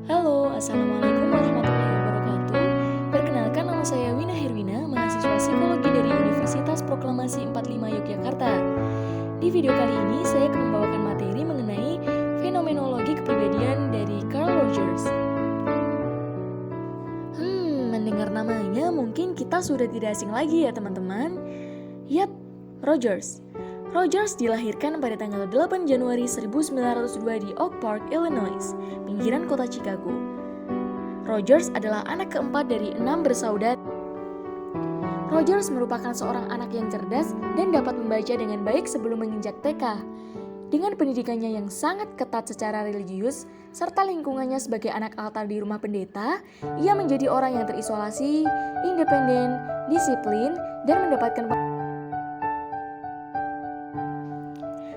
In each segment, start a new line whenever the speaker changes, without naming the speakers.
Halo, Assalamualaikum warahmatullahi wabarakatuh. Perkenalkan, nama saya Wina Herwina, mahasiswa psikologi dari Universitas Proklamasi 45 Yogyakarta. Di video kali ini, saya akan membawakan materi mengenai fenomenologi kepribadian dari Carl Rogers. Mendengar namanya mungkin kita sudah tidak asing lagi ya teman-teman. Yap, Rogers. Rogers dilahirkan pada tanggal 8 Januari 1902 di Oak Park, Illinois, pinggiran kota Chicago. Rogers adalah anak keempat dari 6 bersaudara. Rogers merupakan seorang anak yang cerdas dan dapat membaca dengan baik sebelum menginjak TK. Dengan pendidikannya yang sangat ketat secara religius, serta lingkungannya sebagai anak altar di rumah pendeta, ia menjadi orang yang terisolasi, independen, disiplin, dan mendapatkan.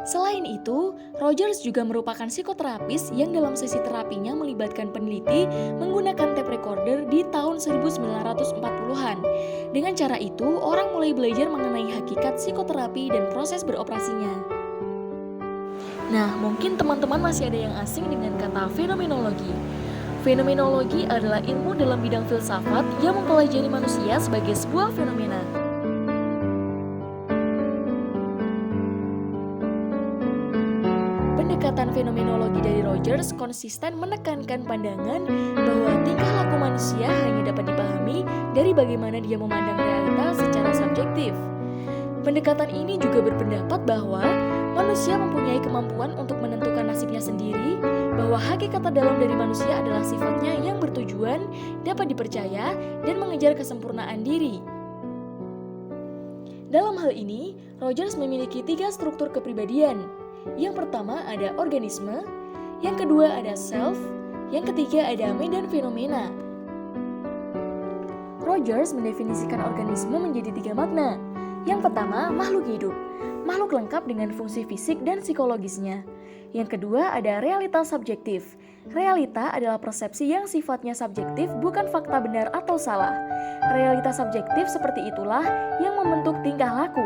Selain itu, Rogers juga merupakan psikoterapis yang dalam sesi terapinya melibatkan peneliti menggunakan tape recorder di tahun 1940-an. Dengan cara itu, orang mulai belajar mengenai hakikat psikoterapi dan proses beroperasinya. Nah, mungkin teman-teman masih ada yang asing dengan kata fenomenologi. Fenomenologi adalah ilmu dalam bidang filsafat yang mempelajari manusia sebagai sebuah fenomena. Pendekatan fenomenologi dari Rogers konsisten menekankan pandangan bahwa tingkah laku manusia hanya dapat dipahami dari bagaimana dia memandang realitas secara subjektif. Pendekatan ini juga berpendapat bahwa manusia mempunyai kemampuan untuk menentukan nasibnya sendiri, bahwa hakikat dalam dari manusia adalah sifatnya yang bertujuan, dapat dipercaya, dan mengejar kesempurnaan diri. Dalam hal ini, Rogers memiliki 3 struktur kepribadian. Yang pertama ada organisme, yang kedua ada self, yang ketiga ada medan fenomena. Rogers mendefinisikan organisme menjadi 3 makna. Yang pertama, makhluk hidup, makhluk lengkap dengan fungsi fisik dan psikologisnya. Yang kedua ada realitas subjektif. Realita adalah persepsi yang sifatnya subjektif, bukan fakta benar atau salah. Realitas subjektif seperti itulah yang membentuk tingkah laku.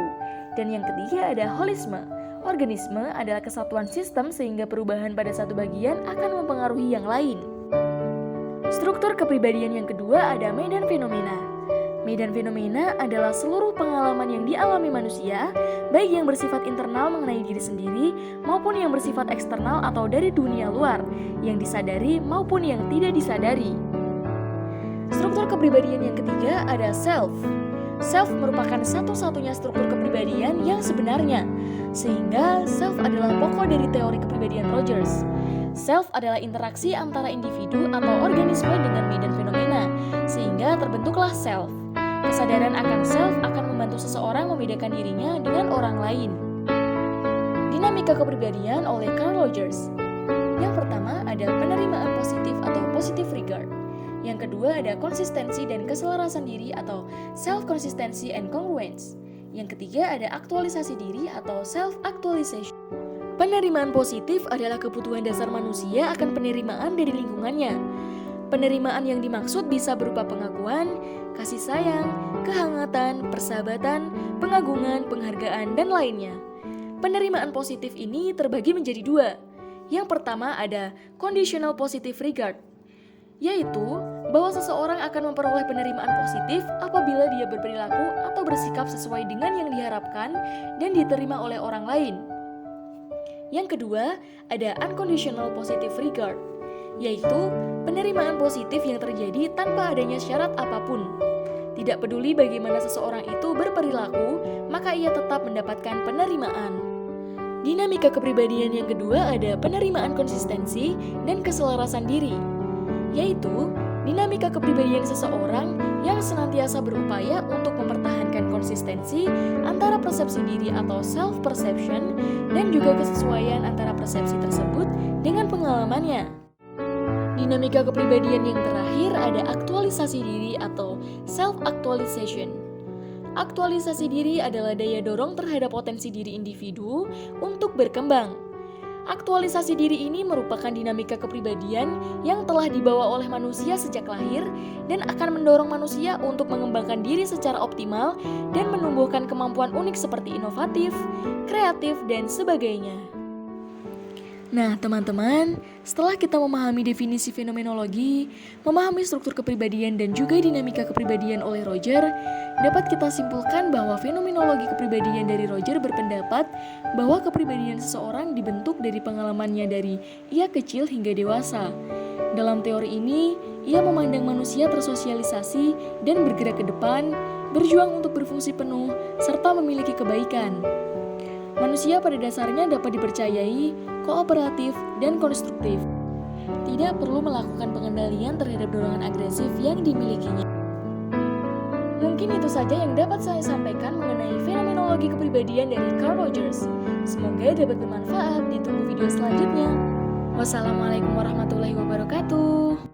Dan yang ketiga ada holisme. Organisme adalah kesatuan sistem sehingga perubahan pada satu bagian akan mempengaruhi yang lain. Struktur kepribadian yang kedua ada medan fenomena. Medan fenomena adalah seluruh pengalaman yang dialami manusia, baik yang bersifat internal mengenai diri sendiri maupun yang bersifat eksternal atau dari dunia luar, yang disadari maupun yang tidak disadari. Struktur kepribadian yang ketiga ada self. Self merupakan satu-satunya struktur kepribadian yang sebenarnya, sehingga self adalah pokok dari teori kepribadian Rogers. Self adalah interaksi antara individu atau organisme dengan medan fenomena, sehingga terbentuklah self. Kesadaran akan self akan membantu seseorang membedakan dirinya dengan orang lain. Dinamika kepribadian oleh Carl Rogers. Yang pertama ada penerimaan positif atau positive regard. Yang kedua ada konsistensi dan keselarasan diri atau self-consistency and congruence. Yang ketiga ada aktualisasi diri atau self-actualization. Penerimaan positif adalah kebutuhan dasar manusia akan penerimaan dari lingkungannya. Penerimaan yang dimaksud bisa berupa pengakuan, kasih sayang, kehangatan, persahabatan, pengagungan, penghargaan, dan lainnya. Penerimaan positif ini terbagi menjadi 2. Yang pertama ada conditional positive regard, yaitu bahwa seseorang akan memperoleh penerimaan positif apabila dia berperilaku atau bersikap sesuai dengan yang diharapkan dan diterima oleh orang lain. Yang kedua, ada unconditional positive regard, yaitu penerimaan positif yang terjadi tanpa adanya syarat apapun. Tidak peduli bagaimana seseorang itu berperilaku, maka ia tetap mendapatkan penerimaan. Dinamika kepribadian yang kedua ada penerimaan konsistensi dan keselarasan diri, yaitu dinamika kepribadian seseorang yang senantiasa berupaya untuk mempertahankan konsistensi antara persepsi diri atau self-perception dan juga kesesuaian antara persepsi tersebut dengan pengalamannya. Dinamika kepribadian yang terakhir ada aktualisasi diri atau self-actualization. Aktualisasi diri adalah daya dorong terhadap potensi diri individu untuk berkembang. Aktualisasi diri ini merupakan dinamika kepribadian yang telah dibawa oleh manusia sejak lahir dan akan mendorong manusia untuk mengembangkan diri secara optimal dan menumbuhkan kemampuan unik seperti inovatif, kreatif, dan sebagainya. Nah, teman-teman, setelah kita memahami definisi fenomenologi, memahami struktur kepribadian dan juga dinamika kepribadian oleh Roger, dapat kita simpulkan bahwa fenomenologi kepribadian dari Roger berpendapat bahwa kepribadian seseorang dibentuk dari pengalamannya dari ia kecil hingga dewasa. Dalam teori ini, ia memandang manusia tersosialisasi dan bergerak ke depan, berjuang untuk berfungsi penuh, serta memiliki kebaikan. Manusia pada dasarnya dapat dipercayai, kooperatif, dan konstruktif. Tidak perlu melakukan pengendalian terhadap dorongan agresif yang dimilikinya. Mungkin itu saja yang dapat saya sampaikan mengenai fenomenologi kepribadian dari Carl Rogers. Semoga dapat bermanfaat. Ditunggu video selanjutnya. Wassalamualaikum warahmatullahi wabarakatuh.